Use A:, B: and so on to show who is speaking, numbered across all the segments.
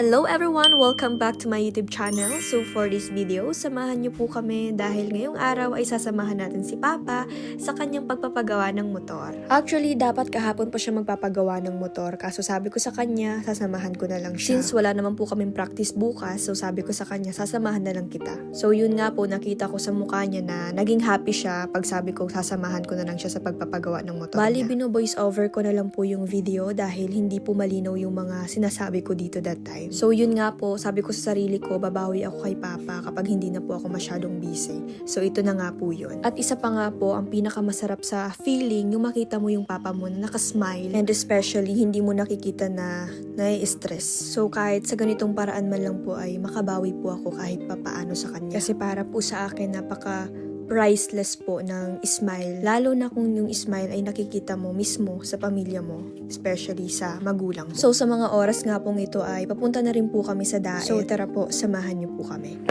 A: Hello everyone! Welcome back to my YouTube channel. So for this video, samahan niyo po kami dahil ngayong araw ay sasamahan natin si Papa sa kanyang pagpapagawa ng motor. Actually, dapat kahapon pa siya magpapagawa ng motor kaso sabi ko sa kanya, sasamahan ko na lang siya. Since wala naman po kaming practice bukas, so sabi ko sa kanya, sasamahan na lang kita. So yun nga po, nakita ko sa mukha niya na naging happy siya pag sabi ko sasamahan ko na lang siya sa pagpapagawa ng motor niya. Bali, bino-voice over ko na lang po yung video dahil hindi po malinaw yung mga sinasabi ko dito that time. So yun nga po, sabi ko sa sarili ko, babawi ako kay Papa kapag hindi na po ako masyadong busy. So ito na nga po yun. At isa pa nga po, ang pinakamasarap sa feeling, yung makita mo yung Papa mo na nakasmile, and especially hindi mo nakikita na nai-stress. So kahit sa ganitong paraan man lang po ay makabawi po ako kahit papaano sa kanya. Kasi para po sa akin, napaka priceless po ng smile. Lalo na kung yung smile ay nakikita mo mismo sa pamilya mo, especially sa magulang mo. So sa mga oras nga pong ito ay papunta na rin po kami sa daet. So tara po, samahan niyo po kami.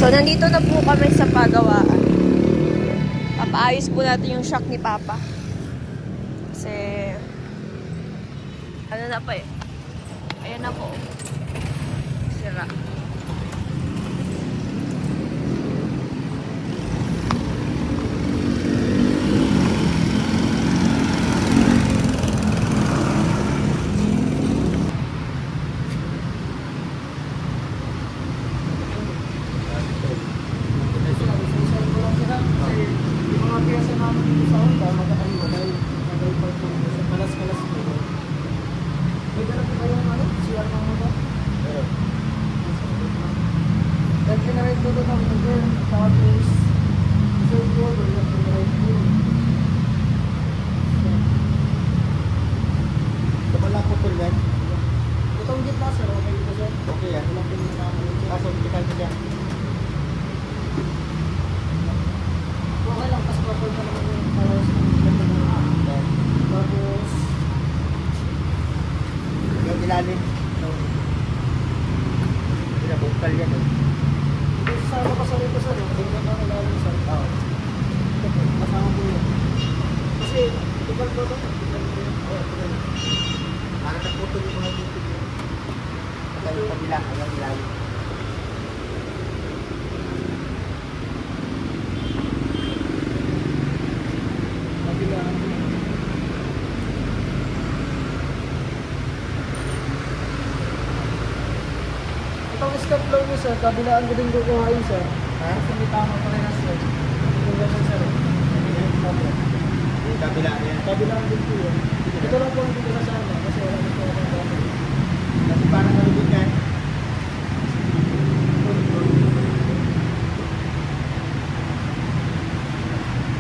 A: So, nandito na po kami sa pagawaan. Papaayos po natin yung shock ni Papa. Kasi, ano na pa eh. Ayan na po. Sira.
B: Okay yan. Kaso, tikal ko dyan.
C: Okay lang, kasi papunta naman yung tawas ng tapos
B: Yung ilalim. Pinabukal yan eh.
C: sama pa sa rito sa rito, hindi na kailangan sa rito.
B: Oo.
C: Kasama po yun. Kasi, tukal ba ba?
B: Para nagputol yung mga dito yun. At yung kabila, hanggang ilalim.
C: pang-stop lang mo sir, kabilaan ko din kukuhain sir.
B: Ha?
C: Hindi tama pa rin sir. Hindi ganun sir.
B: Kabila yan.
C: Kabilaan din po yun. Ito lang po ang hindi kasama kasi wala na po akong gamit.
B: Kasi parang malubog yan.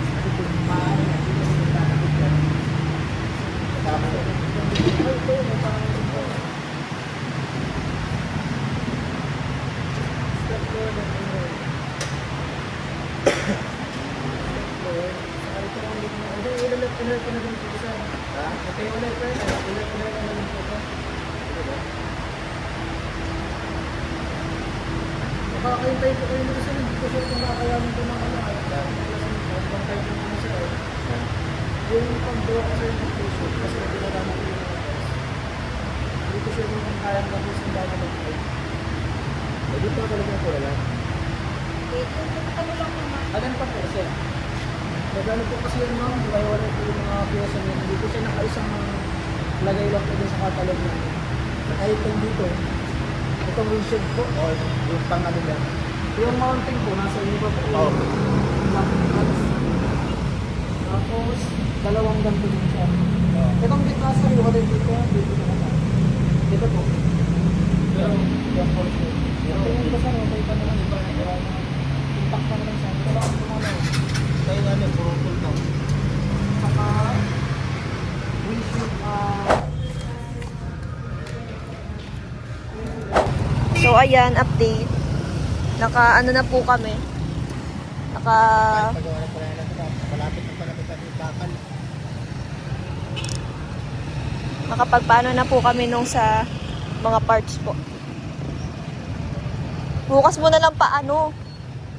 B: Kasi kung maaari na, hindi mo tatakot yan. Kasama ko.
C: Ay, ito, may parang ito. Stop ko na ito. Ilan ko na din po sir.
B: Ha?
C: Ito yung ulit sir. Ilan ko na din po sir. Makakahintay po kayo dito sir. Hindi ko sir kung makakayamin ko mga ano. Pagkantay po naman sir. Yung pag-draw ko sir yung patient kasi ginagawa ko yung mga test. Hindi ko sure kung kaya ko sa bago mag-try.
B: Hindi pa talaga ko wala.
C: Alam pa po sir. Nagano po kasi yun ma'am, wala po yung mga piyesa niya. Hindi ko siya nakaisang lagay lang po din sa catalog niya. Kahit yung dito, itong windshield po.
B: O, yung pang ano lang.
C: Yung mounting po, nasa inyo pa po.
B: Oo.
C: Tapos, dalawang ganito din siya.
B: Oo.
C: Itong gitna sir, yung ulit dito, dito na kasa. Dito po. Pero, yung port po. Tingin ko sir, okay pa naman. Iba na impact pa naman siya. Ito lang ang tumalaw.
B: Kaya nga ano, puro tool daw.
C: Saka, windshield,
A: So ayan, update. Naka ano na po kami. Naka
B: Pagawa na pala na ito. Malapit na pala kita yung bakal.
A: nakapagpaano na po kami nung sa mga parts po. Bukas mo na lang paano.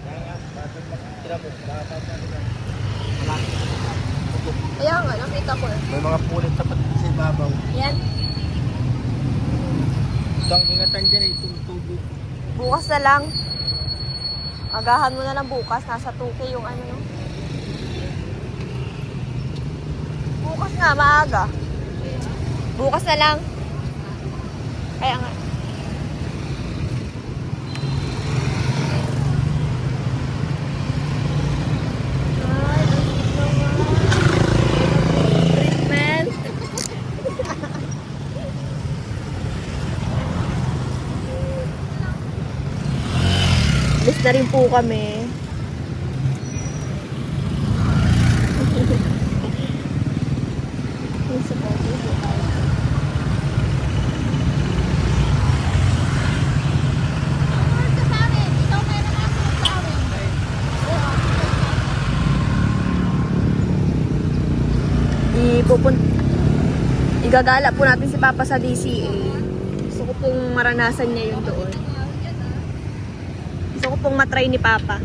B: Kaya nga, bakit tira mo, bakit na ito. Malapit.
A: Kaya nga, nakita ko.
B: May mga pulit sa pati sa ibabaw.
A: Yan.
B: So, ang ingatan dyan ay tubo.
A: Bukas na lang. Agahan mo na lang bukas. Nasa 2K yung ano no. Bukas nga, maaga. Bukas na lang. Kaya nga. Ay, ang cute naman. Treatment. Alis na rin po kami. Igagala po natin si Papa sa DCA. Gusto ko pong maranasan niya yun doon. Gusto ko pong matry ni Papa.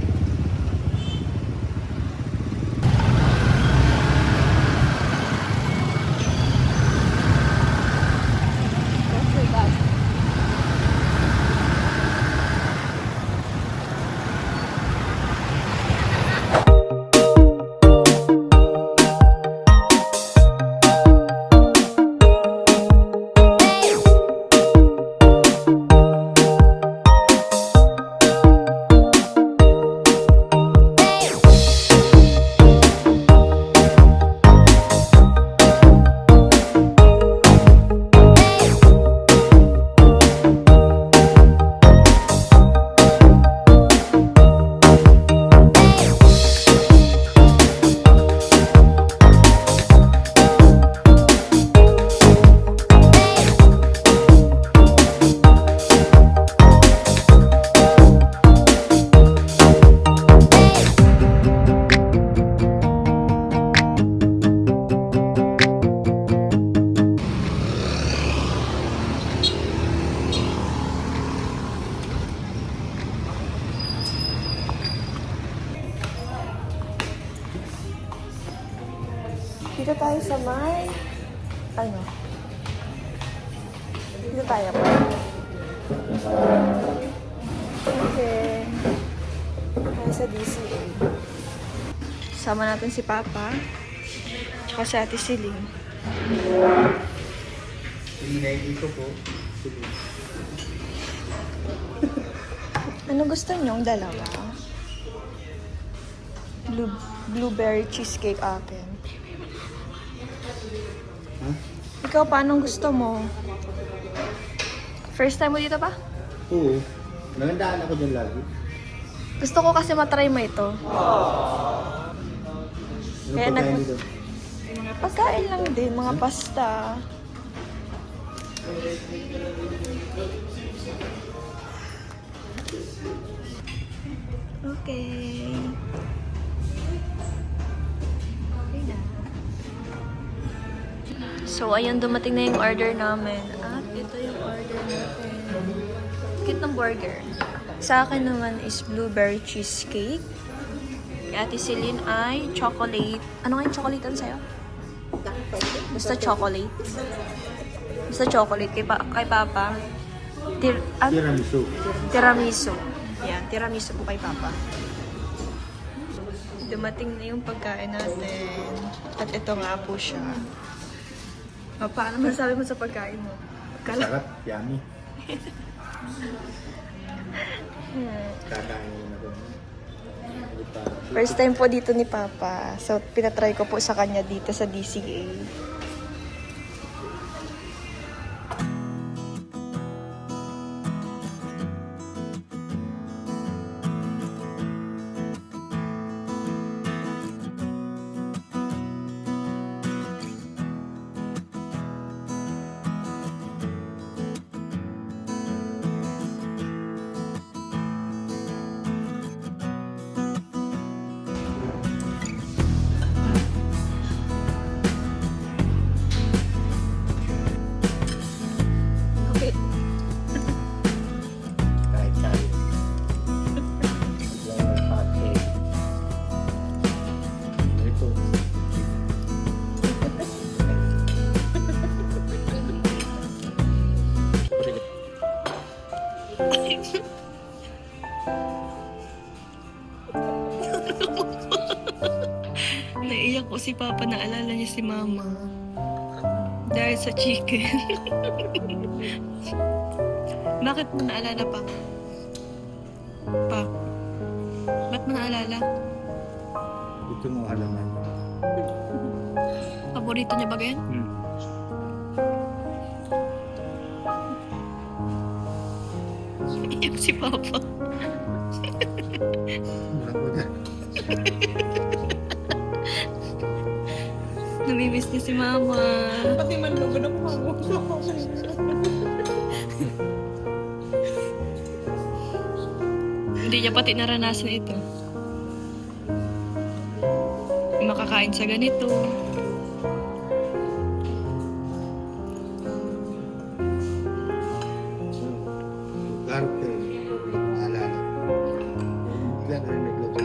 A: Dito tayo sa may... Ano? Dito tayo po. Okay. Tayo sa DCA. Sama natin si Papa. Tsaka si Ate Celine.
B: Hindi dito po. Sige.
A: Ano gusto niyong dalawa? Blueberry cheesecake akin.
B: Ha?
A: Ikaw, paano gusto mo? First time mo dito ba?
B: Oo. Nagandaan ako dyan lagi.
A: Gusto ko kasi matry mo ito.
B: Ano
A: Kaya
B: pagkain
A: nag-
B: dito?
A: Pagkain lang din, mga pasta. Okay. Okay na. So, ayan, dumating na yung order namin. At ito yung order natin. Cute ng burger. Sa akin naman is blueberry cheesecake. Kay Ate Celine ay chocolate. Ano nga yung chocolate sa'yo? Basta chocolate. Basta chocolate. Kay Papa.
B: Tiramisu.
A: Tiramisu. Yan, tiramisu po kay Papa. Dumating na yung pagkain natin. At ito nga po siya. Paano masabi mo sa pagkain mo?
B: Sarap. Yummy. Kakain na ako.
A: First time po dito ni Papa. So, pinatry ko po sa kanya dito sa DCA. Okay.
B: Kahit tayo. Biglang pate. Ito.
A: Naiyak ko si Papa, naalala niya si Mama. Dahil sa chicken. Bakit mo naalala pa? Pa? Ba't mo naalala?
B: Ito mo halaman.
A: Paborito niya ba ganyan? Iyak si Papa.
B: Mura ko dyan.
A: Namimiss niya si Mama.
C: Pati man lugo na kumamot.
A: Hindi niya pati naranasan ito. Makakain sa ganito.
B: Garap kayo. Maalala. Bigla na rin naglobo.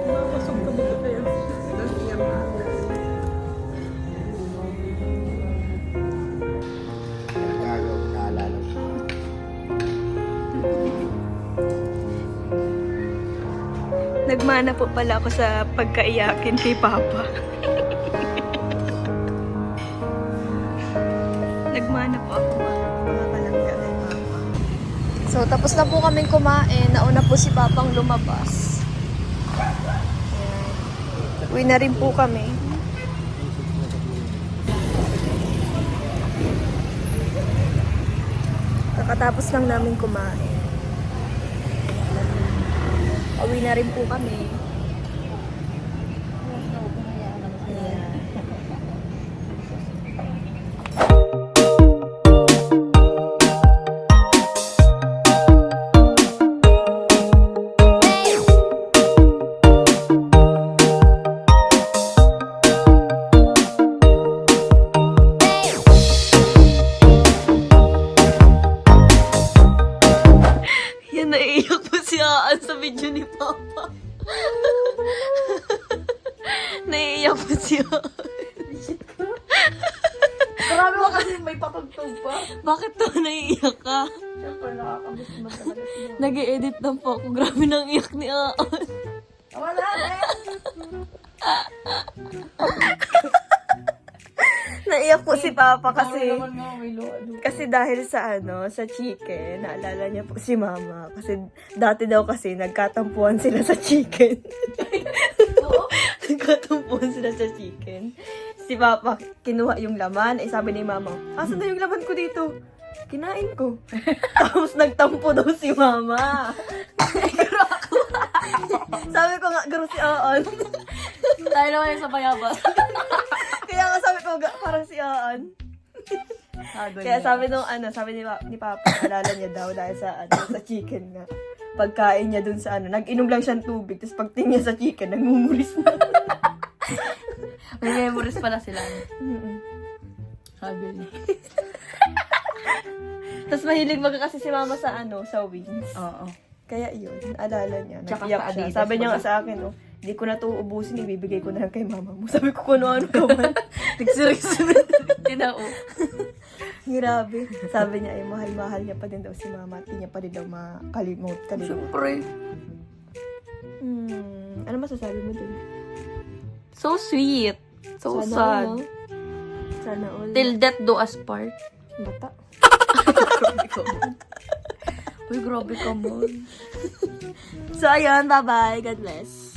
C: Mapasok ka ba kayo? Iyak na.
B: Nagagaw, naalala ko.
A: Nagmana po pala ako sa pagkaiyakin kay Papa. Nagmana po ako mga palangga kay Papa. So, tapos na po kaming kumain. Nauna po si Papang lumabas. Ayan. Uwi na rin po kami. Kakatapos lang namin kumain. Uwi na rin po kami. Ayan. Yan, naiiyak po si Aan sa video ni Papa. naiiyak po siya.
C: Marami mo kasi may patugtog pa.
A: Bakit to naiiyak ka?
C: Siyempre, nakakamiss naman talaga siya.
A: Nag-i-edit lang po ako. Grabe nang iyak ni Aon.
C: Wala eh!
A: Naiyak po si Papa
C: Kasi
A: kasi...
C: naman nga, may luwa.
A: Kasi dahil sa sa chicken, naalala niya po si Mama. Kasi dati daw kasi nagkatampuan sila sa chicken.
C: Oo?
A: Nagkatampuan sila sa chicken. Si Papa, kinuha yung laman. Sabi ni Mama, asan na yung laman ko dito? Kinain ko. Tapos nagtampo daw si Mama. Sabi ko nga, garo si Aan.
C: Tayo naman yung sa bayabas.
A: Kaya nga sabi ko, parang si Aan. Kaya sabi nung sabi ni Papa, naalala niya daw dahil sa sa chicken nga. Pagkain niya dun sa nag-inom lang siya ng tubig, tapos pagtingin niya sa chicken, nangunguris na.
C: May memories pala sila. Sabi niya.
A: Tapos mahilig kasi si Mama sa sa wings.
C: Oo.
A: Kaya yun, alala niya.
C: Tsaka
A: Nag-iyak
C: sa
A: siya.
C: Adidas
A: Sabi niya nga sa akin, hindi ko na ito ubusin, ibibigay ko na lang kay Mama mo. Sabi ko, ano ka man.
C: Nagsirig-sirig. Tinao.
A: Grabe. Sabi niya, ay mahal-mahal niya pa din daw si Mama at di niya pa din daw makalimot.
C: Siyempre.
A: Ano masasabi mo dun?
C: So sweet. So
A: Sana
C: sad.
A: all, no? Sana all.
C: Till death do us part.
A: Bata.
C: Grabe ka man. Uy, grabe ka man.
A: So, ayun. Bye-bye. God bless.